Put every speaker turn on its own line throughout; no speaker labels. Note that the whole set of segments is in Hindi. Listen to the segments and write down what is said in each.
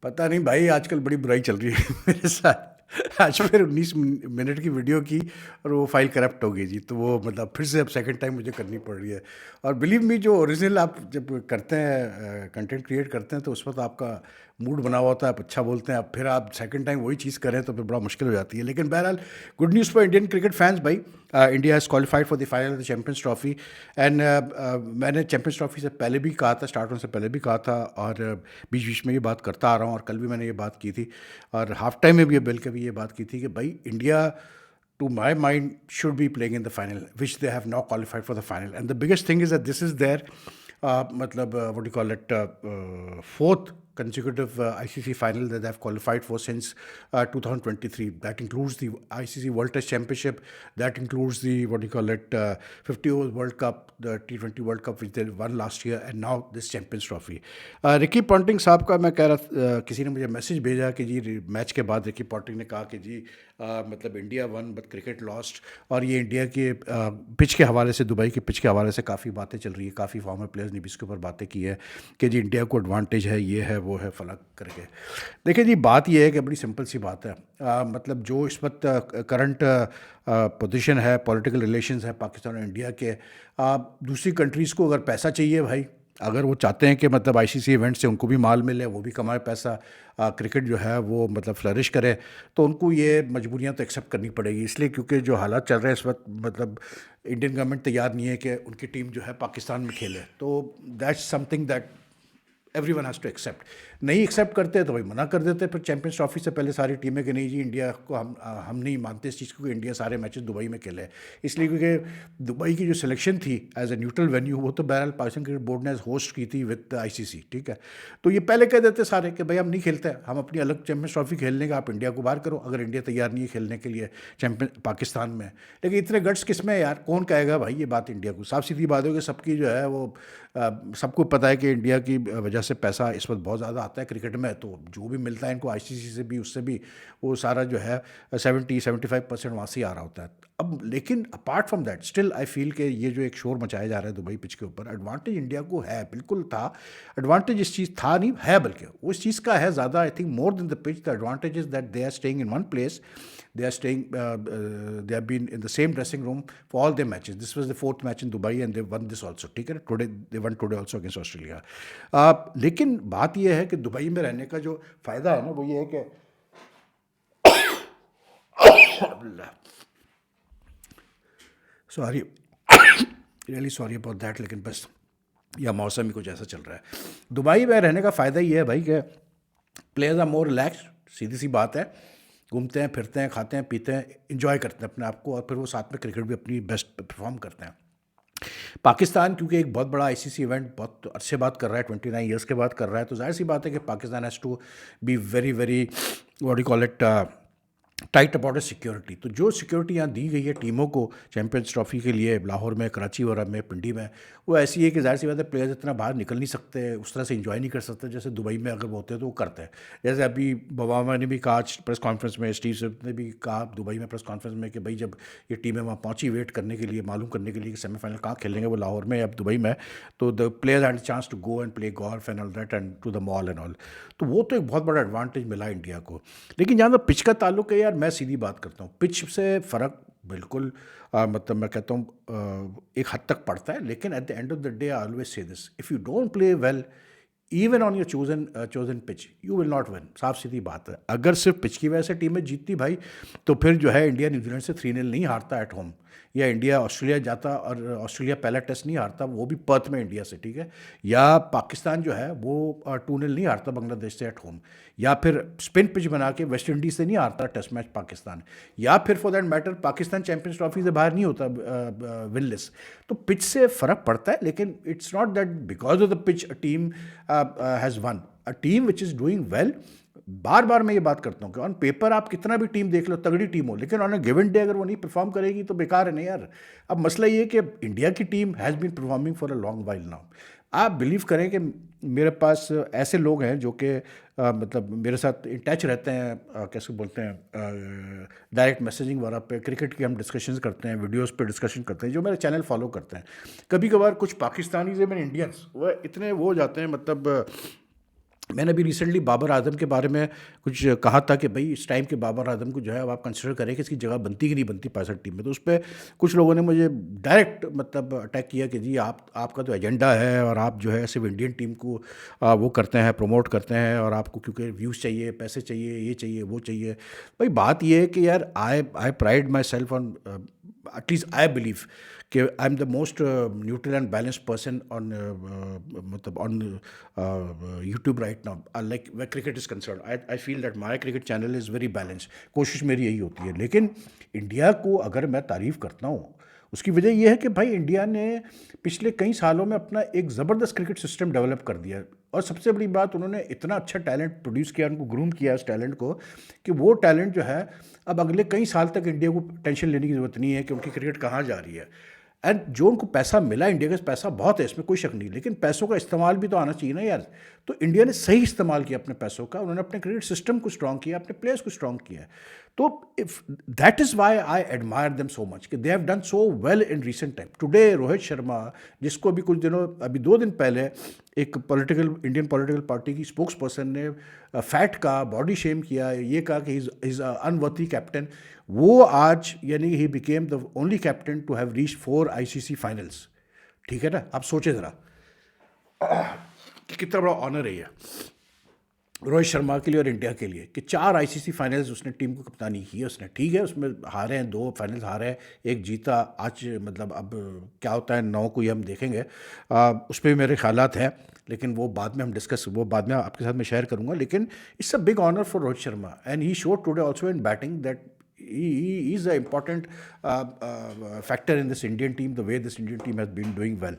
पता नहीं भाई, आजकल बड़ी बुराई चल रही है मेरे साथ। आज फिर 19 मिनट की वीडियो की और वो फाइल करप्ट हो गई जी, तो वो मतलब फिर से अब सेकंड टाइम मुझे करनी पड़ रही है। और बिलीव मी, जो ओरिजिनल आप जब करते हैं, कंटेंट क्रिएट करते हैं, तो उस वक्त आपका मूड बना हुआ होता है, आप अच्छा बोलते हैं, अब फिर आप सेकंड टाइम वही चीज़ करें तो फिर बड़ा मुश्किल हो जाती है। लेकिन बहरहाल, good news for Indian cricket fans भाई। India has qualified for the final of the champions trophy. And मैंने चैंपियंस ट्रॉफी से पहले भी कहा था, स्टार्ट होने से पहले भी कहा था, और बीच बीच में ये बात करता आ रहा हूँ, और कल भी मैंने ये बात की थी, और हाफ टाइम में भी बिल के भी ये बात की थी कि भाई India, to my mind, should be playing in the final, which they have now qualified for the final. And the biggest thing is that this is their matlab, what do you call it, fourth consecutive ICC final that they have qualified for since 2023. That includes the ICC World Test Championship, that includes the, what do you call it, 50 overs World Cup, the T20 World Cup which they won last year, and now this Champions Trophy. Ricky Ponting साहब का मैं कह रहा, किसी ने मुझे मैसेज भेजा कि जी मैच के बाद रिकी पॉन्टिंग ने कहा कि जी मतलब India one but cricket lost. और ये इंडिया के पिच के हवाले से, दुबई के पिच के हवाले से काफ़ी बातें चल रही है, काफ़ी फॉर्मर प्लेयर्स ने भी इसके ऊपर बातें की है कि जी इंडिया को एडवांटेज है, ये है वो है फलक करके। देखिए जी, बात ये है कि बड़ी सिंपल सी बात है। मतलब जो इस वक्त करंट पोजीशन है, पॉलिटिकल रिलेशंस है पाकिस्तान और इंडिया के, दूसरी कंट्रीज़ को अगर पैसा चाहिए भाई, अगर वो चाहते हैं कि मतलब आईसीसी इवेंट से उनको भी माल मिले, वो भी कमाए पैसा, क्रिकेट जो है वो मतलब फ्लरिश करे, तो उनको ये मजबूरियां तो एक्सेप्ट करनी पड़ेगी। इसलिए क्योंकि जो हालात चल रहे हैं इस वक्त, मतलब इंडियन गवर्नमेंट तैयार नहीं है कि उनकी टीम जो है पाकिस्तान में खेले, तो that's something that everyone has to accept. नहीं एक्सेप्ट करते तो भाई मना कर देते फिर चैंपियंस ट्रॉफी से पहले सारी टीमें कि नहीं जी, इंडिया को हम नहीं मानते इस चीज़ को कि इंडिया सारे मैचेस दुबई में खेले। इसलिए क्योंकि दुबई की जो सिलेक्शन थी एज ए न्यूट्रल वेन्यू, वो तो बहरहाल पाकिस्तान क्रिकेट बोर्ड ने होस्ट की थी विद आईसीसी, ठीक है। तो ये पहले कह देते सारे कि भाई हम नहीं खेलते, हम अपनी अलग चैंपियंस ट्रॉफी खेलने का, आप इंडिया को बाहर करो, अगर इंडिया तैयार नहीं है खेलने के लिए चैंपियन पाकिस्तान में। लेकिन इतने गट्स किस में है यार, कौन कहेगा भाई ये बात इंडिया को? साफ सीधी बात हो कि सबकी जो है वो सबको पता है कि इंडिया की वजह से पैसा इस वक्त बहुत ज़्यादा आता है क्रिकेट में, तो जो भी मिलता है इनको आईसीसी से भी, उससे भी, वो सारा जो है 70-75% वहाँ से ही आ रहा होता है। अब लेकिन apart from that, still I feel कि ये जो एक शोर मचाया जा रहा है दुबई पिच के ऊपर, एडवांटेज इंडिया को है, बिल्कुल था। एडवांटेज इस चीज़ था नहीं है, बल्कि वो इस चीज़ का है ज़्यादा, I think more than the pitch. The advantage is that they are staying in one place, they are staying, they have been in the same dressing room for all their matches. This was the fourth match in Dubai and they won this also, ठीक है ना? Today they won today also against Australia. लेकिन बात यह है कि दुबई में रहने का जो फ़ायदा है ना, वो ये है कि sorry, really sorry about that, लेकिन बस या मौसम ही कुछ ऐसा चल रहा है। दुबई में रहने का फ़ायदा ये है भाई कि प्लेयर्स आर मोर रिलैक्स, सीधी सी बात है। घूमते हैं, फिरते हैं, खाते हैं, पीते हैं, इंजॉय करते हैं अपने आप को, और फिर वो साथ में क्रिकेट भी अपनी बेस्ट परफॉर्म करते हैं। पाकिस्तान क्योंकि एक बहुत बड़ा आईसीसी इवेंट बहुत अच्छे बाद कर रहा है, 29 ईयर्स के बाद कर रहा है, तो जाहिर सी बात है कि Pakistan has to be very very, what do call it, tight about security. तो जो सिक्योरिटी यहाँ दी गई है टीमों को चैंपियंस ट्रॉफी के लिए, लाहौर में, कराची वगैरह में, पिंडी में, वो ऐसी है कि जाहिर सी बात है प्लेयर्स इतना बाहर निकल नहीं सकते, उस तरह से इंजॉय नहीं कर सकते जैसे दुबई में अगर वो होते हैं तो वो करते हैं। जैसे अभी बवामा ने भी कहा आज प्रेस कॉन्फ्रेंस में, स्टीव स्मिथ ने भी कहा दुबई में प्रेस कॉन्फ्रेंस में कि भाई जब ये टीमें वहाँ पहुँची वेट करने के लिए, मालूम करने के लिए कि सेमीफाइनल कहाँ खेलेंगे, वो लाहौर में या दुबई में, तो the players had chance to go and play golf and all that and to the mall and all. तो वो तो एक बहुत बड़ा एडवांटेज मिला इंडिया को। लेकिन जहाँ तक पिच का ताल्लुक है यार, मैं सीधी बात करता हूँ, पिच से फ़र्क बिल्कुल मतलब मैं कहता हूँ एक हद तक पड़ता है, लेकिन eight the end of the day I always say this, if you don't play well even on your chosen pitch, you will not win. साफ सीधी बात है, अगर सिर्फ पिच की वजह से टीमें जीतती भाई, तो फिर जो है इंडिया न्यूजीलैंड से 3-0 नहीं हारता एट होम, या इंडिया ऑस्ट्रेलिया जाता और ऑस्ट्रेलिया पहला टेस्ट नहीं हारता, वो भी पर्थ में इंडिया से, ठीक है, या पाकिस्तान जो है वो 2-0 नहीं हारता बांग्लादेश से एट होम, या फिर स्पिन पिच बना के वेस्ट इंडीज से नहीं हारता टेस्ट मैच पाकिस्तान, या फिर for that matter Pakistan champions trophy से बाहर नहीं होता विनलेस। तो पिच से फ़र्क पड़ता है, लेकिन it's not that because of the pitch a team has won, a team which is doing well. बार बार मैं ये बात करता हूँ कि ऑन पेपर आप कितना भी टीम देख लो, तगड़ी टीम हो, लेकिन ऑन अ गिवन डे अगर वो नहीं परफॉर्म करेगी तो बेकार है ना यार। अब मसला ये है कि इंडिया की team has been performing for a long while now. आप बिलीव करें कि मेरे पास ऐसे लोग हैं जो कि मतलब मेरे साथ इन टच रहते हैं, कैसे बोलते हैं, डायरेक्ट मैसेजिंग वगैरह पे, क्रिकेट की हम डिस्कशंस करते हैं, वीडियोस पे डिस्कशन करते हैं, जो मेरा चैनल फॉलो करते हैं। कभी कभार कुछ पाकिस्तानी से मेरे इंडियंस वो इतने वो हो जाते हैं, मतलब मैंने अभी रिसेंटली बाबर आजम के बारे में कुछ कहा था कि भाई इस टाइम के बाबर आजम को जो है अब आप कंसिडर करें कि इसकी जगह बनती कि नहीं बनती 65 टीम में। तो उस पर कुछ लोगों ने मुझे डायरेक्ट मतलब अटैक किया कि जी आपका तो एजेंडा है और आप जो है सिर्फ इंडियन टीम को वो करते हैं, प्रमोट करते हैं, और आपको क्योंकि व्यूज़ चाहिए, पैसे चाहिए, ये चाहिए, वो चाहिए। भाई बात ये है कि यार I pride myself on, at least I believe कि I am the most neutral and balance person on मतलब on YouTube right now, like way cricket is concern. I feel that my cricket channel is very balance. कोशिश मेरी यही होती है। लेकिन इंडिया को अगर मैं तारीफ़ करता हूँ, उसकी वजह यह है कि भाई इंडिया ने पिछले कई सालों में अपना एक ज़बरदस्त क्रिकेट सिस्टम डेवलप कर दिया। और सबसे बड़ी बात, उन्होंने इतना अच्छा टैलेंट प्रोड्यूस किया, उनको ग्रूम किया इस टैलेंट को, कि वो टैलेंट जो है अब अगले कई साल तक इंडिया को टेंशन लेने की ज़रूरत नहीं है कि उनकी क्रिकेट कहाँ जा रही है। एंड जो उनको पैसा मिला, इंडिया का पैसा बहुत है, इसमें कोई शक नहीं, लेकिन पैसों का इस्तेमाल भी तो आना चाहिए ना यार। तो इंडिया ने सही इस्तेमाल किया अपने पैसों का, उन्होंने अपने क्रिकेट सिस्टम को स्ट्रॉन्ग किया, अपने प्लेयर्स को स्ट्रॉन्ग किया। तो if that is why I admire them so much कि they have done so well in recent time. Today Rohit Sharma, जिसको अभी कुछ दिनों, अभी 2 दिन पहले एक इंडियन पॉलिटिकल पार्टी की स्पोक्स पर्सन ने फैट का बॉडी शेम किया, ये कहा कि इज़ अनवर्थी कैप्टन, वो आज यानी he became the only captain to have reach 4 ICC finals. ठीक है ना, आप सोचे ज़रा कि कितना बड़ा ऑनर है ये रोहित शर्मा के लिए और इंडिया के लिए कि 4 आईसीसी फाइनल्स उसने टीम को कप्तानी की है उसने। ठीक है, उसमें हारे हैं, 2 फाइनल्स हारे हैं, 1 जीता। आज मतलब अब क्या होता है 9 को ही हम देखेंगे, उस पर भी मेरे ख्यालात हैं, लेकिन वो बाद में हम डिस्कस, वो बाद में आपके साथ मैं शेयर करूंगा। लेकिन it's a big honour for Rohit Sharma and he showed today also in batting that he is an important factor in this Indian team, the way this Indian team has been doing well.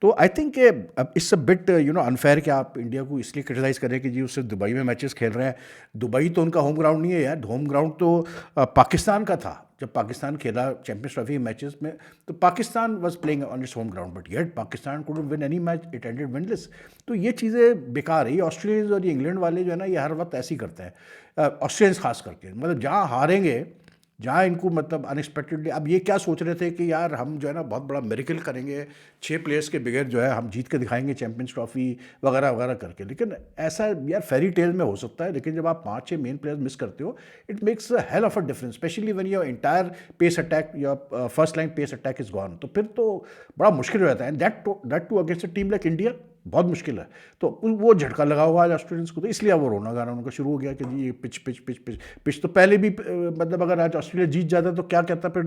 तो I think it's a bit unfair कि आप इंडिया को इसलिए क्रिटिसाइज़ करें कि जी उससे दुबई में मैचेस खेल रहे हैं। दुबई तो उनका होम ग्राउंड नहीं है यार, होम ग्राउंड तो पाकिस्तान का था। जब पाकिस्तान खेला चैंपियंस ट्रॉफी मैचेस में, तो Pakistan was playing on its home ground, but yet Pakistan couldn't win any match, it ended winless. तो ये चीज़ें बेकार है। ये ऑस्ट्रेलियंस और ये इंग्लैंड वाले जो है ना, ये हर वक्त ऐसे ही करते हैं, ऑस्ट्रेलियंस खास करके, मतलब जहाँ हारेंगे, जहाँ इनको मतलब अनएक्सपेक्टेडली, अब ये क्या सोच रहे थे कि यार हम जो है ना बहुत बड़ा मिरेकल करेंगे, 6 प्लेयर्स के बगैर जो है हम जीत के दिखाएंगे चैंपियंस ट्रॉफी वगैरह वगैरह करके। लेकिन ऐसा यार फेरी टेल में हो सकता है, लेकिन जब आप 5-6 मेन प्लेयर्स मिस करते हो, it makes a hell of a difference, specially when your entire pace attack, your first line pace attack is gone. तो फिर तो बड़ा मुश्किल हो जाता है, and that too against a team like India बहुत मुश्किल है। तो वो झटका लगा हुआ आज ऑस्ट्रेलियंस को, तो इसलिए वो रोना गाना उनका शुरू हो गया कि जी ये pitch pitch pitch pitch pitch. तो पहले भी मतलब अगर आज ऑस्ट्रेलिया जीत जाता तो क्या कहता फिर,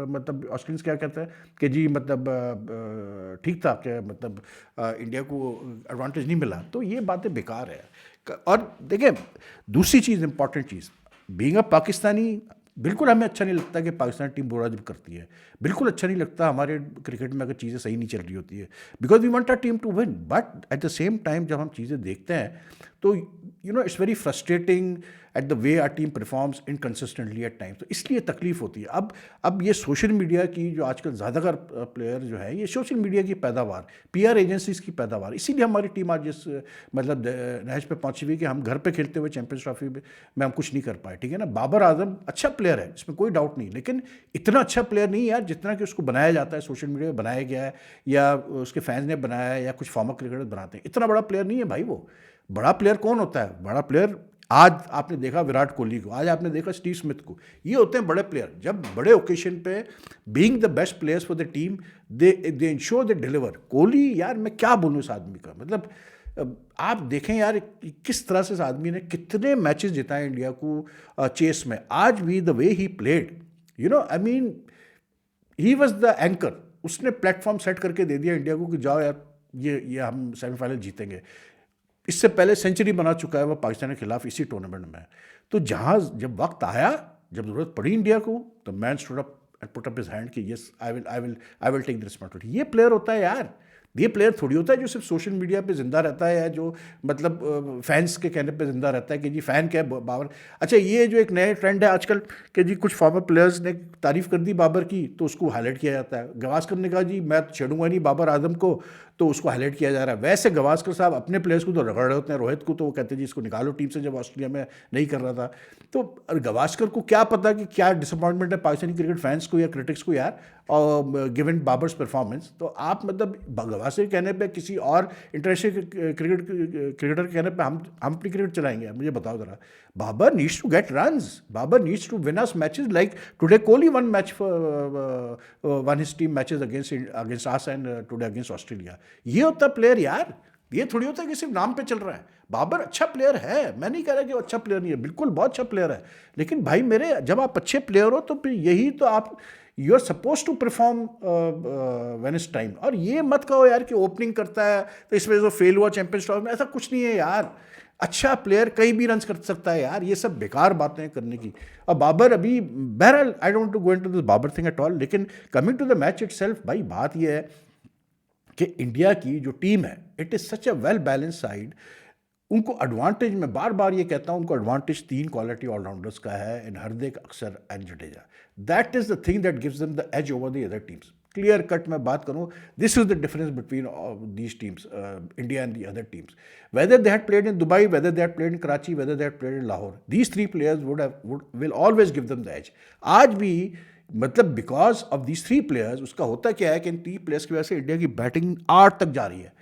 मतलब ऑस्ट्रेलियंस क्या कहता है कि जी मतलब ठीक था, कि मतलब इंडिया को एडवांटेज नहीं मिला। तो ये बातें बेकार है। और देखिए दूसरी चीज़, इंपॉर्टेंट चीज़, बीइंग अ पाकिस्तानी, बिल्कुल हमें अच्छा नहीं लगता कि पाकिस्तान टीम बुरा जब करती है, बिल्कुल अच्छा नहीं लगता हमारे क्रिकेट में अगर चीज़ें सही नहीं चल रही होती है, because we want our team to win. But at the same time जब हम चीज़ें देखते हैं तो it's very frustrating at the way our team performs inconsistently at time. तो इसलिए तकलीफ होती है। अब ये सोशल मीडिया की जो आजकल ज़्यादातर प्लेयर जो है, ये सोशल मीडिया की पैदावार, पीआर एजेंसीज की पैदावार, इसीलिए हमारी टीम आज इस मतलब नहज पे पहुंची हुई कि हम घर पे खेलते हुए चैंपियंस ट्रॉफी में हम कुछ नहीं कर पाए। ठीक है ना, बाबर आजम अच्छा प्लेयर है, इसमें कोई डाउट नहीं, लेकिन इतना अच्छा प्लेयर नहीं यार जितना कि उसको बनाया जाता है, सोशल मीडिया में बनाया गया है, या उसके फैंस ने बनाया है, या कुछ फॉर्मर क्रिकेटर बनाते हैं। इतना बड़ा प्लेयर नहीं है भाई वो। बड़ा प्लेयर कौन होता है? बड़ा प्लेयर, आज आपने देखा विराट कोहली को, आज आपने देखा स्टीव स्मिथ को, ये होते हैं बड़े प्लेयर। जब बड़े ओकेशन पे being the best players for the team, they ensure they deliver. Kohli यार मैं क्या बोलूँ इस आदमी का, मतलब आप देखें यार किस तरह से इस आदमी ने कितने मैचेस जिताए इंडिया को चेस में। आज भी the way he played, I mean he was the anchor. उसने प्लेटफॉर्म सेट करके दे दिया इंडिया को कि जाओ यार, ये हम सेमीफाइनल जीतेंगे। इससे पहले सेंचुरी बना चुका है वो पाकिस्तान के खिलाफ इसी टूर्नामेंट में। तो जहाँ जब वक्त आया, जब ज़रूरत पड़ी इंडिया को, तो man stood up and put up his hand कि yes I will take the responsibility. ये प्लेयर होता है यार, ये प्लेयर थोड़ी होता है जो सिर्फ सोशल मीडिया पे ज़िंदा रहता है, या जो मतलब फैंस के कहने पे ज़िंदा रहता है कि जी फ़ैन क्या है बाबर। अच्छा, ये जो एक नया ट्रेंड है आजकल कि जी कुछ फॉर्मर प्लेयर्स ने तारीफ़ कर दी बाबर की, तो उसको हाईलाइट किया जाता है। गवास्कर ने कहा जी मैं छेड़ूंगा नहीं बाबर आजम को, तो उसको हाईलाइट किया जा रहा है। वैसे गवास्कर साहब अपने प्लेयर्स को तो रगड़ रहे होते हैं, रोहित को तो वो कहते हैं जी इसको निकालो टीम से, जब ऑस्ट्रेलिया में नहीं कर रहा था। तो गवास्कर को क्या पता कि क्या डिसअपॉइंटमेंट है पाकिस्तानी क्रिकेट फैंस को या क्रिटिक्स को यार, गिवन बाबर्स परफॉर्मेंस। तो आप मतलब गवास्कर के कहने पे, किसी और इंटरनेशनल क्रिकेटर के कहने पे हम अपनी क्रिकेट चलाएंगे? मुझे बताओ जरा। Babar needs to get runs, Babar needs to win us matches, like today Kohli won match, won his team matches against us and today against Australia. ये होता प्लेयर यार, ये थोड़ी होता है कि सिर्फ नाम पे चल रहा है। बाबर अच्छा प्लेयर है, मैं नहीं कह रहा कि वो अच्छा प्लेयर नहीं है, बिल्कुल बहुत अच्छा प्लेयर है। लेकिन भाई मेरे, जब आप अच्छे प्लेयर हो तो फिर यही तो आप, you are suppose to perform when it's time. और ये मत कहो यार कि ओपनिंग करता है तो इस वजह से फेल हुआ चैंपियंस ट्रॉफी में, ऐसा कुछ नहीं है यार। अच्छा प्लेयर कहीं भी रन कर सकता है यार, ये सब बेकार बातें करने की। अब बाबर अभी, बहरहाल I don't to go into this Babar thing at all, लेकिन coming to the match itself, भाई बात ये है कि इंडिया की जो टीम है, it is such a well balance side. उनको एडवांटेज, मैं बार बार ये कहता हूँ, उनको एडवांटेज 3 क्वालिटी ऑलराउंडर्स का है, in Hardik, Axar and Jadeja. That is the thing that gives them the edge over the other teams. Clear cut मैं बात करूँ, this is the difference between these teams, India and the other teams. Whether they had played in Dubai, whether they had played in Karachi, whether they had played in Lahore, these 3 players will always give them the edge. आज भी मतलब बिकॉज ऑफ दीज 3 प्लेयर्स, उसका होता क्या है कि इन 3 प्लेयर्स की वजह से इंडिया की बैटिंग 8 तक जा रही है।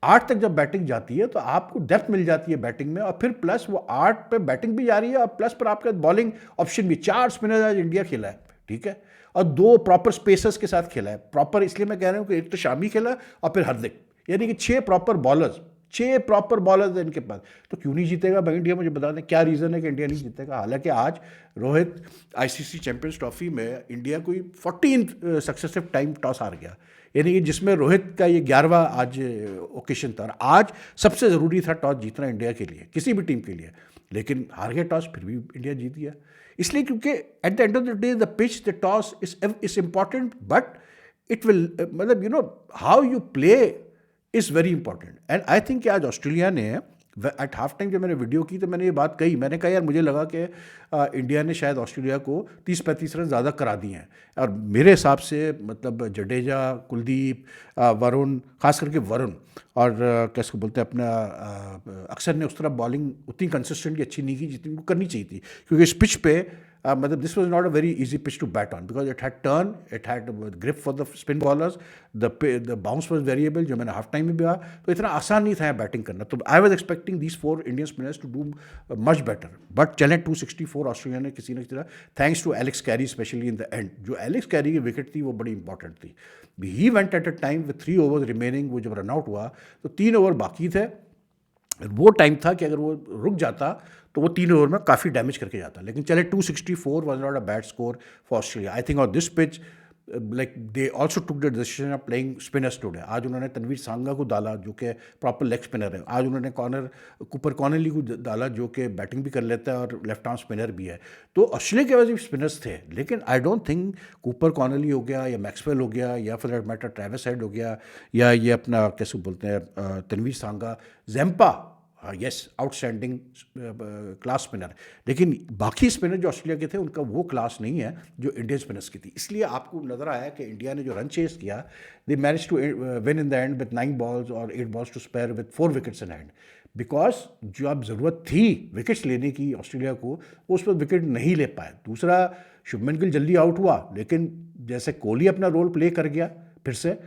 8 तक जब बैटिंग जाती है तो आपको डेप्थ मिल जाती है बैटिंग में, और फिर प्लस वो 8 पे बैटिंग भी जा रही है, और प्लस पर आपके बॉलिंग ऑप्शन भी। 4 स्पिनर आज इंडिया खेला है, ठीक है, और 2 प्रॉपर स्पेसर्स के साथ खेला है। प्रॉपर इसलिए मैं कह रहा हूँ कि एक तो शामी खेला और फिर हार्दिक, यानी कि 6 प्रॉपर बॉलर्स, 6 प्रॉपर बॉलर्स हैं इनके पास। तो क्यों नहीं जीतेगा भाई इंडिया? मुझे बता दें क्या रीज़न है कि इंडिया नहीं जीतेगा। हालांकि आज रोहित आईसीसी चैंपियंस ट्रॉफी में इंडिया कोई 14th सक्सेसिव टाइम टॉस हार गया, यानी कि जिसमें रोहित का ये 11वां आज ओकेशन था। और आज सबसे ज़रूरी था टॉस जीतना इंडिया के लिए, किसी भी टीम के लिए, लेकिन हार गया टॉस, फिर भी इंडिया जीत गया। इसलिए क्योंकि at the end of the day the pitch, the toss is important, but it will, मतलब you know how you play is very important. And I think कि आज ऑस्ट्रेलिया ने एट हाफ टाइम जब मैंने वीडियो की तो मैंने ये बात कही, मैंने कहा यार मुझे लगा कि इंडिया ने शायद ऑस्ट्रेलिया को 30-35 रन ज़्यादा करा दिए हैं। और मेरे हिसाब से मतलब जडेजा, कुलदीप, वरुण, खास करके वरुण और कैसे बोलते हैं अपना अक्षर ने उस तरह बॉलिंग उतनी कंसिस्टेंटली अच्छी नहीं की जितनी उनको करनी चाहिए थी, क्योंकि इस पिच पे मतलब this was not a very easy pitch to bat on, because it had turn, it had grip for the spin bowlers, the bounce was variable, जो मैंने हाफ टाइम में भी कहा। तो इतना आसान नहीं था बैटिंग करना। तो I was expecting these 4 Indian spinners to do much better, but चलें 264 ऑस्ट्रेलिया ने किसी न किसी तरह, thanks to Alex Carey specially in the end. जो एलेक्स कैरी की विकेट थी वो बड़ी इंपॉर्टेंट थी। He went at a time with 3 overs remaining, वो जब रन आउट हुआ तो 3 ओवर बाकी थे, वो टाइम था कि अगर वो रुक जाता तो वो 3 ओवर में काफ़ी डैमेज करके जाता। लेकिन चले 264 was not a bad score for Australia. I think on this pitch like they also took the decision of playing spinners today. आज उन्होंने तनवीर सांगा को डाला जो कि प्रॉपर लेग स्पिनर है। आज उन्होंने कूपर कॉर्नली को डाला जो कि बैटिंग भी कर लेता है और लेफ्ट आर्म स्पिनर भी है। तो ऑस्ट्रेलिया के पास भी स्पिनर्स थे, लेकिन आई डोंट थिंक कूपर कॉर्नली हो गया या मैक्सवेल हो गया या फिर दैट मैटर ट्रेविस हेड हो गया या ये अपना कैसे बोलते हैं Tanveer Sangha, Zampa, yes outstanding class spinner. लेकिन बाकी स्पिनर जो ऑस्ट्रेलिया के थे उनका वो क्लास नहीं है जो इंडियन स्पिनर्स की थी। इसलिए आपको नज़र आया कि इंडिया ने जो रन चेस किया, they manage to win in the end with 9 balls और 8 balls to spare with 4 wickets in hand. Because जो अब ज़रूरत थी विकेट्स लेने की ऑस्ट्रेलिया को, वो उस पर विकेट नहीं ले पाए। दूसरा, शुभमन गिल जल्दी आउट हुआ, लेकिन जैसे कोहली अपना रोल प्ले कर गया, फिर से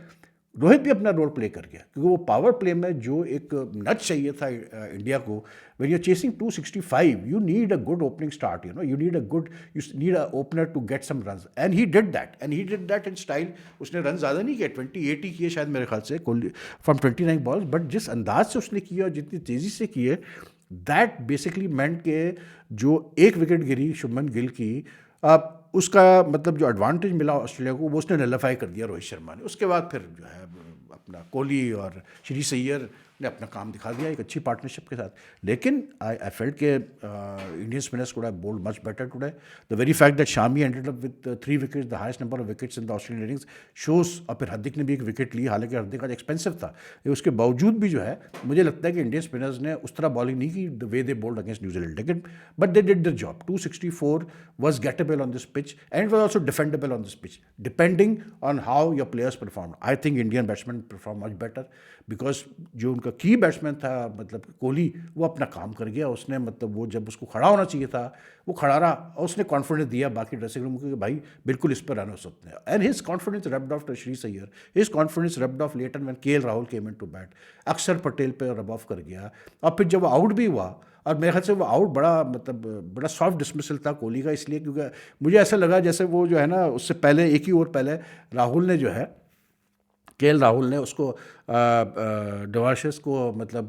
रोहित भी अपना रोल प्ले कर गया, क्योंकि वो पावर प्ले में जो एक नच चाहिए था इंडिया को, when you are chasing 265 you need a good opening start, you need a opener to get some runs, and he did that in style. उसने रन ज़्यादा नहीं किए, 28 ही किए शायद मेरे ख्याल से फ्रॉम 29 बॉल्स, बट जिस अंदाज से उसने किया और जितनी तेज़ी से किए, दैट बेसिकली मेंट के जो एक विकेट गिरी शुभमन गिल की, अब उसका मतलब जो एडवांटेज मिला ऑस्ट्रेलिया को वो उसने नलिफाई कर दिया रोहित शर्मा ने। उसके बाद फिर जो है अपना कोहली और श्री सैयर ने अपना काम दिखा दिया एक अच्छी पार्टनरशिप के साथ। लेकिन आई फेल्ट के Indian spinners could have bowled much better today. The very fact that Shami ended up with 3 wickets, the highest number of wickets in the Australian innings, shows. और फिर हार्दिक ने भी एक विकेट ली, हालांकि हार्दिक आज एक्सपेंसिव था, उसके बावजूद भी जो है मुझे लगता है कि इंडियन स्पिनर्स ने उस तरह बॉलिंग नहीं की the way they bowled against New Zealand. लेकिन but they did the job. 264 was gettable on this pitch and it was also defendable on this pitch, depending on how your players performed. I think Indian batsmen performed much better because जो उनका की बैट्समैन था मतलब कोहली, वो अपना काम कर गया। उसने मतलब वो जब उसको खड़ा होना चाहिए था वो खड़ा रहा और उसने कॉन्फिडेंस दिया बाकी ड्रेसिंग रूम को कि भाई बिल्कुल इस पर रन हो सकते हैं। And his confidence rubbed off to Shreyas Iyer, his confidence rubbed off later when KL Rahul came in to bat, Axar Patel पे रब ऑफ कर गया। और फिर जब वो आउट भी हुआ, और मेरे ख्याल से वो आउट बड़ा सॉफ्ट डिसमिसल था कोहली का, इसलिए क्योंकि मुझे ऐसा लगा जैसे वो जो है ना उससे पहले एक ही ओवर पहले राहुल ने जो है केएल राहुल ने उसको डिवाशियस को मतलब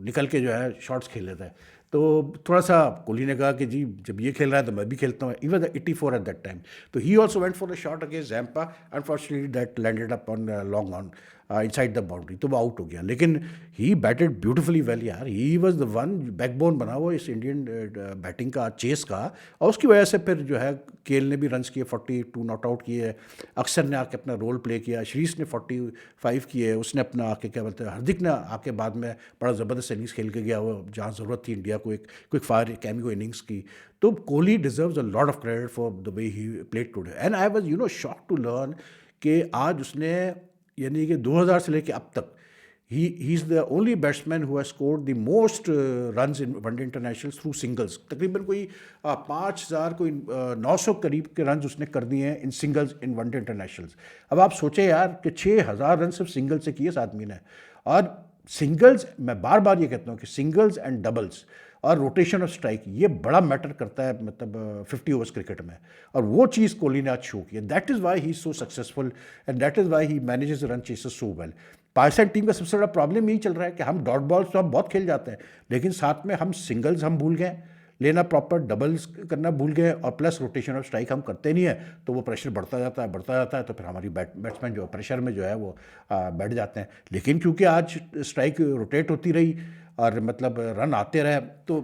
निकल के जो है शॉट्स खेले थे। तो थोड़ा सा कोहली ने कहा कि जी जब ये खेल रहा है तो मैं भी खेलता हूँ। Even the 84 at that time, तो he also went for a shot against Zampa, unfortunately that landed up on long on inside the boundary, तो वो आउट हो गया। लेकिन ही बैटेड ब्यूटिफुली वेल यार, he was the one backbone बना हुआ इस इंडियन बैटिंग का, चेस का। और उसकी वजह से फिर जो है केएल ने भी रन्स किए, 42 नॉट आउट किए, अक्षर ने आके अपना रोल प्ले किया, श्रीस ने 45 किए, उसने अपना आके क्या बोलते हैं हार्दिक ने आके बाद में बड़ा ज़बरदस्त इनिंग्स खेल के गया, वो जहाँ ज़रूरत थी इंडिया को एक क्विक फायर कैमियो इनिंग्स की। तो Kohli deserves a lot of credit for the way he played today. And I was shocked to learn कि आज उसने यानी कि 2000 से लेके अब तक he is the only batsman who has scored the most runs in one day international through singles. तकरीबन कोई 5000 कोई 900 करीब के रन उसने कर दिए हैं इन सिंगल्स इन वनडे इंटरनेशनल्स। अब आप सोचें यार कि 6000 रन सिर्फ सिंगल से किए इस आदमी ने। और सिंगल्स, मैं बार बार ये कहता हूँ कि सिंगल्स एंड डबल्स और रोटेशन ऑफ स्ट्राइक ये बड़ा मैटर करता है मतलब 50 ओवर्स क्रिकेट में। और वो चीज़ कोहली ने आज शो की है। That is why he is so successful and that is why he manages run chases so well. Pakistan team का सबसे बड़ा प्रॉब्लम यही चल रहा है कि हम डॉट बॉल्स तो हम बहुत खेल जाते हैं, लेकिन साथ में हम सिंगल्स हम भूल गए लेना, प्रॉपर डबल्स करना भूल गए, और प्लस रोटेशन ऑफ स्ट्राइक हम करते नहीं है। तो वो प्रेशर बढ़ता जाता है, तो फिर हमारी बैट्समैन जो प्रेशर में जो है वो बैठ जाते हैं। लेकिन क्योंकि आज स्ट्राइक रोटेट होती रही और मतलब रन आते रहे, तो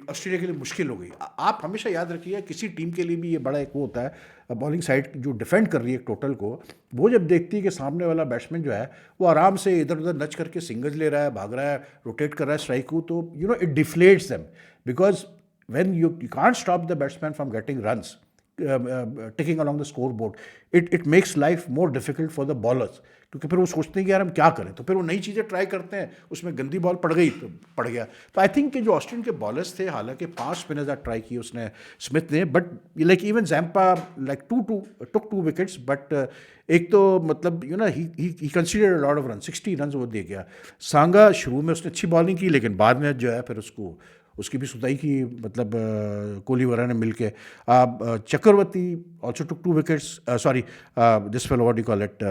ऑस्ट्रेलिया के लिए मुश्किल हो गई। आप हमेशा याद रखिए किसी टीम के लिए भी ये बड़ा एक वो होता है, बॉलिंग साइड जो डिफेंड कर रही है टोटल को, वो जब देखती है कि सामने वाला बैट्समैन जो है वो आराम से इधर उधर नच करके सिंगल्स ले रहा है, भाग रहा है, रोटेट कर रहा है स्ट्राइक को, तो it deflates them, because when you can't stop the batsman from getting runs ticking along the scoreboard, it makes life more difficult for the bowlers, क्योंकि फिर वो सोचते हैं कि यार हम क्या करें, तो फिर वो नई चीज़ें ट्राई करते हैं, उसमें गंदी बॉल पड़ गई तो पड़ गया। तो आई थिंक कि जो ऑस्ट्रेलियन के बॉलर्स थे, हालांकि 5 स्पिनर्स ट्राई किए उसने स्मिथ ने, but like even Zampa like took 2 wickets, but एक तो मतलब he conceded lot of run, 60 run वो दे गया। सांगा शुरू में उसने अच्छी बॉलिंग की, लेकिन बाद में जो है फिर उसकी भी सुताई की, मतलब कोहली वगैरह ने मिलके। Chakravarthy also took 2 wickets, sorry this fellow what you call it,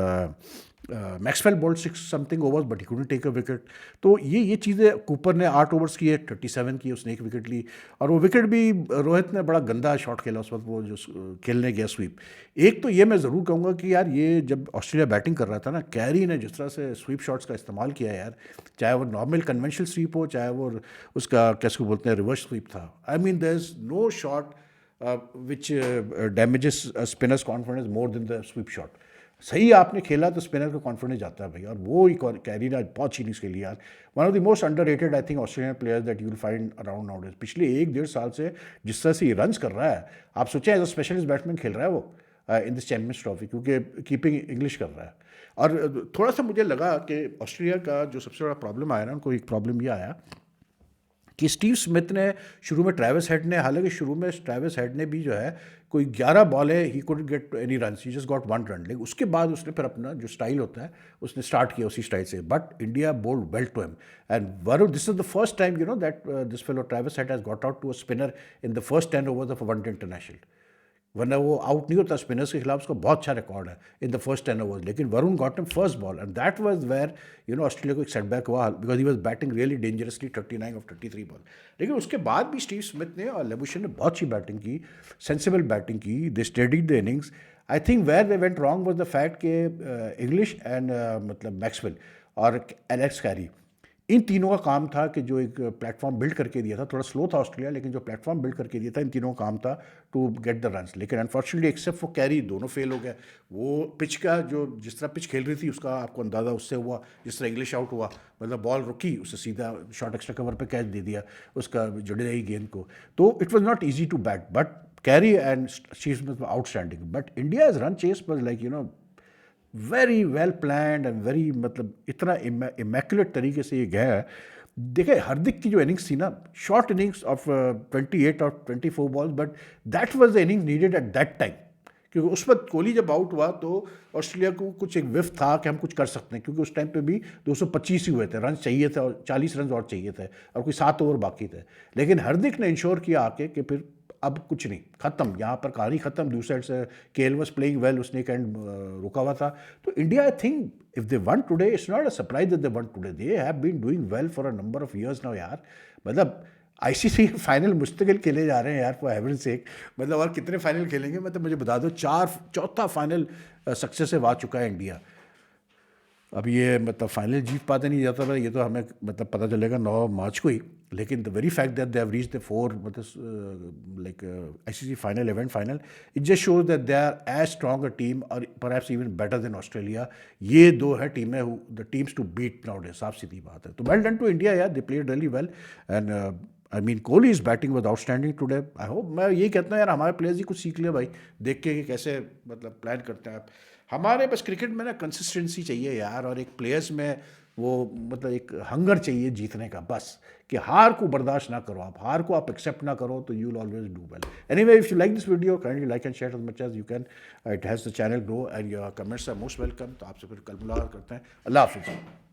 Maxwell bowled 6 something overs but he couldn't take a wicket. तो ये चीज़ें, कूपर ने 8 ओवर्स किए, 37 की, उसने 1 विकेट ली। और वो विकेट भी रोहित ने बड़ा गंदा शॉट खेला उस वक्त, वो जो खेलने गया स्वीप। एक तो ये मैं ज़रूर कहूँगा कि यार ये जब ऑस्ट्रेलिया बैटिंग कर रहा था ना, कैरी ने जिस तरह से स्वीप शॉट्स का इस्तेमाल किया यार, चाहे वो नॉर्मल कन्वेंशनल स्वीप हो, चाहे वो उसका कैसे बोलते हैं रिवर्स स्वीप था। I mean there is no shot which damages spinners confidence more than the sweep shot. सही आपने खेला तो स्पिनर का कॉन्फिडेंस जाता है भाई, और वो ही कैरी ने आज बहुत अच्छी इनिंग्स खेली यार। One of the most underrated I think Australian players that you will find around nowadays. पिछले 1-1.5 साल से जिस तरह से रन्स कर रहा है, आप सोचें एज अ स्पेशलिस्ट बैट्समैन खेल रहा है वो इन दिस चैंपियंस ट्रॉफी, क्योंकि कीपिंग इंग्लिश कर रहा है। और थोड़ा सा मुझे लगा कि ऑस्ट्रेलिया का जो सबसे बड़ा प्रॉब्लम आया ना, उनको एक प्रॉब्लम ये आया कि स्टीव स्मिथ ने शुरू में ट्रैविस हेड ने, हालांकि शुरू में ट्रैविस हेड ने भी जो है कोई 11 बॉल है, he couldn't get any run, he just got 1 run. लेकिन उसके बाद उसने फिर अपना जो स्टाइल होता है उसने स्टार्ट किया उसी स्टाइल से, but India bowled well to him. And Varun, this is the first time that this fellow Travis Head has got out to a spinner in the first 10 overs of one day international, वरना वो आउट नहीं होता स्पिनर्स के खिलाफ, उसका बहुत अच्छा रिकॉर्ड है इन द फर्स्ट 10 ओवर्स। लेकिन Varun got him first ball and that was where Australia को एक सेटबैक हुआ, because he was batting really dangerously 39 of 33 ball. लेकिन उसके बाद भी स्टीव स्मिथ ने और लेबुशन ने बहुत अच्छी बैटिंग की, सेंसिबल बैटिंग की, they steadied the innings. I think where they went wrong was the fact के इंग्लिश एंड मतलब मैक्सवेल और एलेक्स कैरी, इन तीनों का काम था कि जो एक प्लेटफॉर्म बिल्ड करके दिया था, थोड़ा स्लो था ऑस्ट्रेलिया, लेकिन जो प्लेटफॉर्म बिल्ड करके दिया था, इन तीनों का काम था टू गेट द रन्स। लेकिन अनफॉर्चुनेटली एक्सेप्ट फॉर कैरी दोनों फेल हो गए। वो पिच का जो जिस तरह पिच खेल रही थी उसका आपको अंदाज़ा उससे हुआ, जिस तरह इंग्लिश आउट हुआ, मतलब बॉल रुकी, उससे सीधा शॉर्ट एक्स्ट्रा कवर पे कैच दे दिया उसका जडेजा की गेंद को। तो it was not easy to bat, but Carey and she is outstanding. But India is run chase was like very well planned and very, मतलब इतना इमेक्युलेट तरीके से ये गया है। देखिए हार्दिक की जो इनिंग्स थी ना, शॉर्ट इनिंग्स ऑफ 28 और 24 balls, but that was the innings needed eight that time. क्योंकि उस वक्त कोहली जब आउट हुआ तो ऑस्ट्रेलिया को कुछ एक विफ था कि हम कुछ कर सकते हैं, क्योंकि उस टाइम पे भी 225 ही हुए थे, रन चाहिए थे और 40 रन और चाहिए थे और कोई 7 ओवर बाकी थे। लेकिन हार्दिक ने इंश्योर किया आके कि फिर अब कुछ नहीं, खत्म, यहाँ पर कहानी खत्म। दूसरी साइड से केएल वाज प्लेइंग वेल, उसने एक एंड रुका हुआ था। तो India I think if they won today, it's not a surprise that they won today, they have been doing well for a number of years now यार। मतलब आईसीसी फाइनल मुस्तकिल खेले जा रहे हैं यार, फॉर हेवन सेक। मतलब और कितने फाइनल खेलेंगे, मतलब मुझे बता दो, चौथा फाइनल सक्सेसिव आ चुका है इंडिया। अब ये मतलब फाइनल जीत पाते नहीं जाता था, ये तो हमें मतलब पता चलेगा 9 मार्च को ही। लेकिन the very fact that they have reached the 4 मतलब like ICC final, event final, it just shows that they are as strong a team और perhaps even better than Australia. ये दो है टीमें, the teams to beat now, साफ सीधी बात है। तो वेल डन टू इंडिया यार, they played really well and I mean Kohli is batting with outstanding today. I hope, मैं यही कहता हूँ यार, हमारे प्लेयर्स ही कुछ सीख ले भाई, देख के कि कैसे मतलब प्लान करते हैं आप। हमारे बस क्रिकेट में ना कंसिस्टेंसी चाहिए यार, और एक प्लेयर्स में वो मतलब एक हंगर चाहिए जीतने का, बस कि हार को बर्दाश्त ना करो, आप हार को आप एक्सेप्ट ना करो, तो you will always do well. Anyway, if you like this video, kindly like and share as much as you can. It has the channel grow and your comments are most welcome. तो आपसे फिर कल मुलाकात करते हैं। अल्लाह हाफिज़।